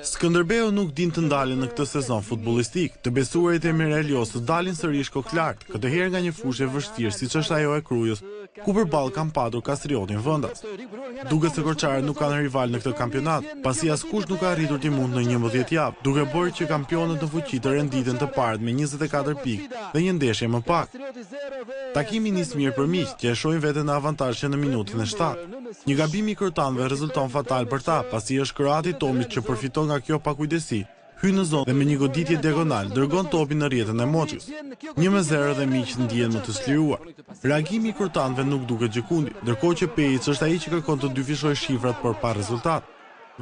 Skënderbeu nuk din të ndalen në këtë sezon futbollistik. Të besuarit e Mireliosës dalin sërish kokëlart, këtë herë nga një fushë e vështirë siç është ajo e Krujës, ku përballë kanë padur Kastriotin vendas. Duket se korçarët nuk kanë rival në këtë kampionat, pasi askush nuk ka arritur t'i mund në 11 javë, duke bërë që kampionët në fuqi të renditen të parët me 24 pikë dhe një ndeshje më pak. Takimi nis mirë për miq, që e shohin veten në avantazh në minutën e 7. Një gabim i kroatanëve rezulton fatal për ta, pasi është kroati Tomić që përfiton nga kjo pakujdesi, hyn në zonë dhe me një goditje diagonal dërgon topin në rrjetën e Moçës. 1-0 dhe miqtë ndihen më të çliruar. Reagimi i kroatanëve nuk duket gjikundi, ndërkohë që Pejic është ai që kërkon të dyfishojë shifrat por pa rezultat.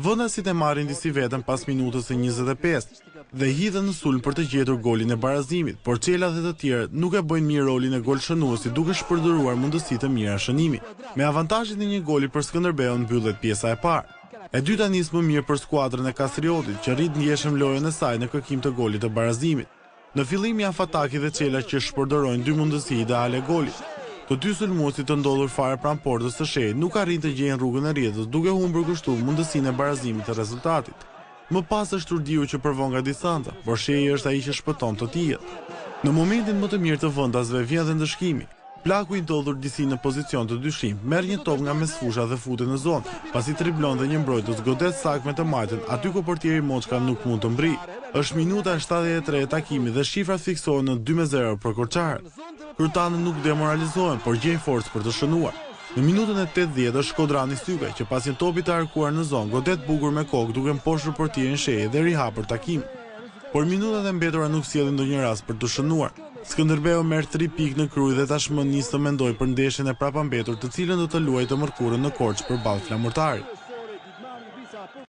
Vendasit e marrin disi veten pas minutës së 25 dhe hidhen në sulm për të gjetur golin e barazimit, por Çela dhe të tjerët nuk e bëjnë mirë rolin e golshënuesit duke shpërdoruar mundësi të mira shënimi. Me avantazhin e një goli për Skënderbeun mbyllet pjesa e parë. E dyta nis më mirë për skuadrën e Kastriotit, që rrit ndjeshëm lojën e saj në kërkim të golit të barazimit. Në fillim janë Fataki dhe Çela që shpërdorojnë dy mundësi ideale golit. Të dy sulmuesit të ndodhur fare pranë portës së shenjtë nuk arrin të gjejnë rrugën e rrjetës, duke humbur kështu mundësinë e barazimit të rezultatit. Më pas është Turdiu që përvon nga distanca, por Shehi është ai që shpëton të tjerët. Në momentin më të mirë të vendasve vjen dhe ndëshkimi. Plaku i ndodhur disi në pozicion të dyshim, merr një top nga mesfusha dhe futet në zonë, pasi triblon dhe një mbrojtës godet saktë me të majtën, aty ku portieri Moçka nuk mund të mbrijë. Është minuta 73 e takimit dhe shifrat fiksohen në 2-0 për korçarët. Kroatanët nuk demoralizohen, por gjejnë forcë për të shënuar. Në minutën e 80 është Shkodrani Stykaj, që pas një topi të arkuar në zonë, godet bukur me kokë duke mposhtur portierin Shehi dhe rihapur takimin. Por minutat e mbetura nuk sjellin ndonjë rast për të shënuar. Skënderbeu merr 3 pikë në Krujë dhe tashmë nis të mendojë për ndeshjen e prapambetur, të cilën do të luajë të mërkurën në Korçë përballë Flamurtarit.